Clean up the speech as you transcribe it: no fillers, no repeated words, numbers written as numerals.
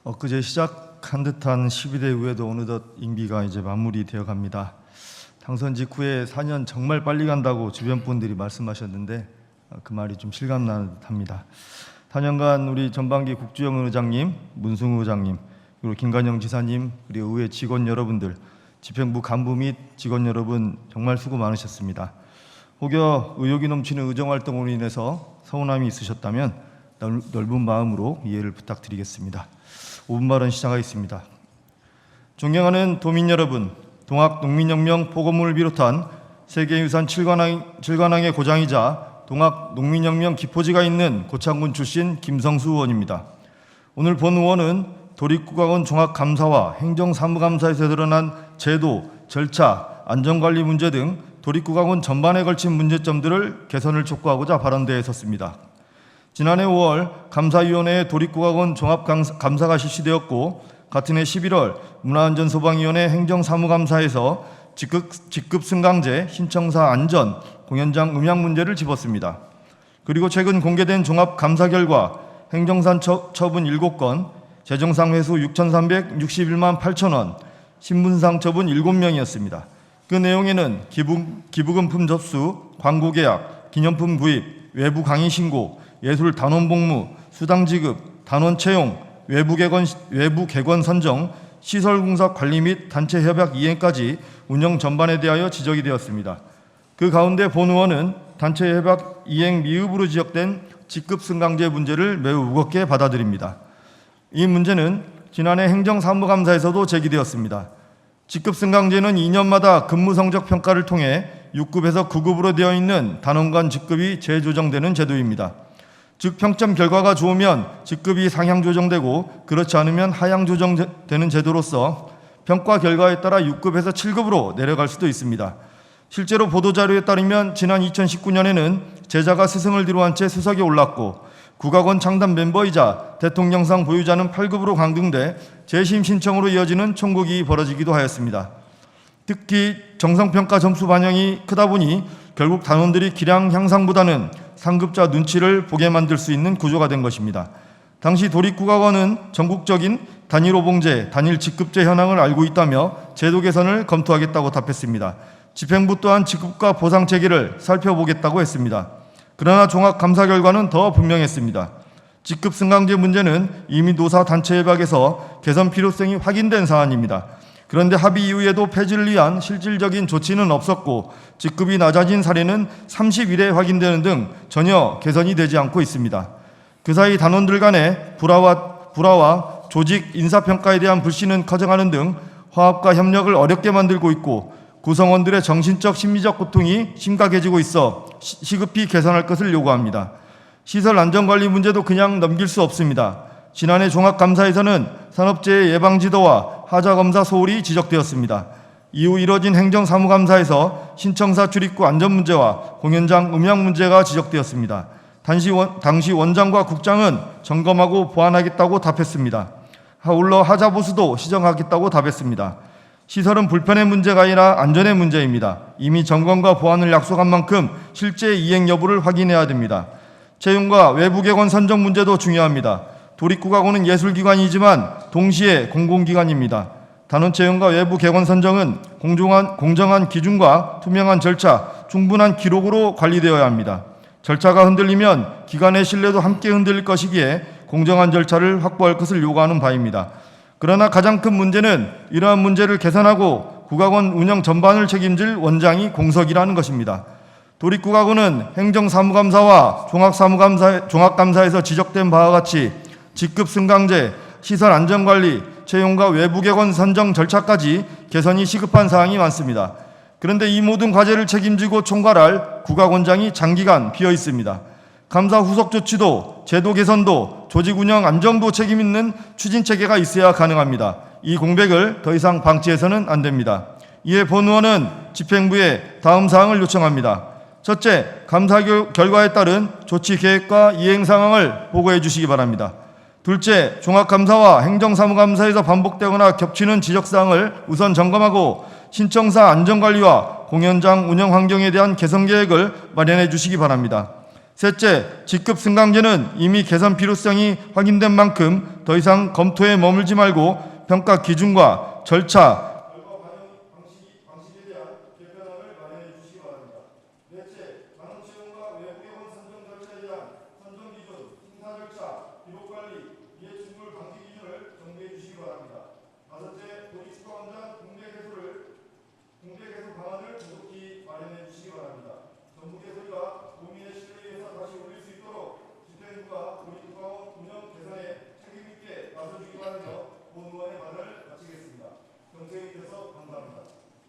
엊그제 시작한 듯한 12대 후에도 어느덧 임기가 이제 마무리되어 갑니다. 당선 직후에 4년 정말 빨리 간다고 주변 분들이 말씀하셨는데 그 말이 좀 실감나는 듯합니다. 4년간 우리 전반기 국주영 의장님, 문승우 의장님, 그리고 김관영 지사님, 그리고 의회 직원 여러분들, 집행부 간부 및 직원 여러분 정말 수고 많으셨습니다. 혹여 의욕이 넘치는 의정활동으로 인해서 서운함이 있으셨다면 넓은 마음으로 이해를 부탁드리겠습니다. 5분 발언 시작하겠습니다. 존경하는 도민 여러분, 동학농민혁명 포고문을 비롯한 세계유산 7관왕의 고장이자 동학농민혁명 기포지가 있는 고창군 출신 김성수 의원입니다. 오늘 본 의원은 도립국악원 종합감사와 행정사무감사에서 드러난 제도, 절차, 안전관리 문제 등 도립국악원 전반에 걸친 문제점들을 개선을 촉구하고자 발언대에 섰습니다. 지난해 5월 감사위원회에 도립국악원 종합감사가 실시되었고 같은 해 11월 문화안전소방위원회 행정사무감사에서 직급 승강제, 신청사 안전, 공연장 음향 문제를 짚었습니다. 그리고 최근 공개된 종합감사 결과 행정상 처분 7건, 재정상 회수 6,361만 8천 원, 신분상 처분 7명이었습니다. 그 내용에는 기부금품 접수, 광고 계약, 기념품 구입, 외부 강의 신고, 예술 단원 복무, 수당 지급, 단원 채용, 외부 객원 선정, 시설 공사 관리 및 단체 협약 이행까지 운영 전반에 대하여 지적이 되었습니다. 그 가운데 본 의원은 단체 협약 이행 미흡으로 지적된 직급 승강제 문제를 매우 무겁게 받아들입니다. 이 문제는 지난해 행정사무감사에서도 제기되었습니다. 직급 승강제는 2년마다 근무 성적 평가를 통해 6급에서 9급으로 되어 있는 단원간 직급이 재조정되는 제도입니다. 즉 평점 결과가 좋으면 직급이 상향 조정되고 그렇지 않으면 하향 조정되는 제도로서 평가 결과에 따라 6급에서 7급으로 내려갈 수도 있습니다. 실제로 보도자료에 따르면 지난 2019년에는 제자가 스승을 뒤로한 채 수석에 올랐고 국악원 창단 멤버이자 대통령상 보유자는 8급으로 강등돼 재심 신청으로 이어지는 총국이 벌어지기도 하였습니다. 특히 정성평가 점수 반영이 크다 보니 결국 단원들이 기량 향상보다는 상급자 눈치를 보게 만들 수 있는 구조가 된 것입니다. 당시 도립국악원은 전국적인 단일 호봉제, 단일 직급제 현황을 알고 있다며 제도 개선을 검토하겠다고 답했습니다. 집행부 또한 직급과 보상 체계를 살펴보겠다고 했습니다. 그러나 종합감사 결과는 더 분명했습니다. 직급 승강제 문제는 이미 노사 단체 협약에서 개선 필요성이 확인된 사안입니다. 그런데 합의 이후에도 폐지를 위한 실질적인 조치는 없었고 직급이 낮아진 사례는 31회 확인되는 등 전혀 개선이 되지 않고 있습니다. 그 사이 단원들 간의 불화와 조직 인사평가에 대한 불신은 커져가는 등 화합과 협력을 어렵게 만들고 있고 구성원들의 정신적 심리적 고통이 심각해지고 있어 시급히 개선할 것을 요구합니다. 시설 안전관리 문제도 그냥 넘길 수 없습니다. 지난해 종합감사에서는 산업재해 예방지도와 하자검사 소홀이 지적되었습니다. 이후 이뤄진 행정사무감사에서 신청사 출입구 안전 문제와 공연장 음향 문제가 지적되었습니다. 당시 원장과 국장은 점검하고 보완하겠다고 답했습니다. 아울러 하자보수도 시정하겠다고 답했습니다. 시설은 불편의 문제가 아니라 안전의 문제입니다. 이미 점검과 보완을 약속한 만큼 실제 이행 여부를 확인해야 됩니다. 채용과 외부 객원 선정 문제도 중요합니다. 도립국악원은 예술기관이지만 동시에 공공기관입니다. 단원 채용과 외부 객원 선정은 공정한 기준과 투명한 절차, 충분한 기록으로 관리되어야 합니다. 절차가 흔들리면 기관의 신뢰도 함께 흔들릴 것이기에 공정한 절차를 확보할 것을 요구하는 바입니다. 그러나 가장 큰 문제는 이러한 문제를 개선하고 국악원 운영 전반을 책임질 원장이 공석이라는 것입니다. 도립국악원은 행정사무감사와 종합감사에서 지적된 바와 같이 직급 승강제, 시설 안전관리, 채용과 외부 객원 선정 절차까지 개선이 시급한 사항이 많습니다. 그런데 이 모든 과제를 책임지고 총괄할 국악원장이 장기간 비어 있습니다. 감사 후속 조치도 제도 개선도 조직 운영 안정도 책임 있는 추진 체계가 있어야 가능합니다. 이 공백을 더 이상 방치해서는 안 됩니다. 이에 본 의원은 집행부에 다음 사항을 요청합니다. 첫째, 감사 결과에 따른 조치 계획과 이행 상황을 보고해 주시기 바랍니다. 둘째, 종합감사와 행정사무감사에서 반복되거나 겹치는 지적사항을 우선 점검하고 신청사 안전관리와 공연장 운영 환경에 대한 개선 계획을 마련해 주시기 바랍니다. 셋째, 직급 승강제는 이미 개선 필요성이 확인된 만큼 더 이상 검토에 머물지 말고 평가 기준과 절차, 결과 방식에 대한 개편안을 마련해 주시기 바랍니다. 넷째, 가능 채용과 외부 요원 선정 절차에 대한 선정 기준, 심사 절차, 기록 관리, 이해 충돌 방지 기준을 정비해 주시기 바랍니다. 다섯째,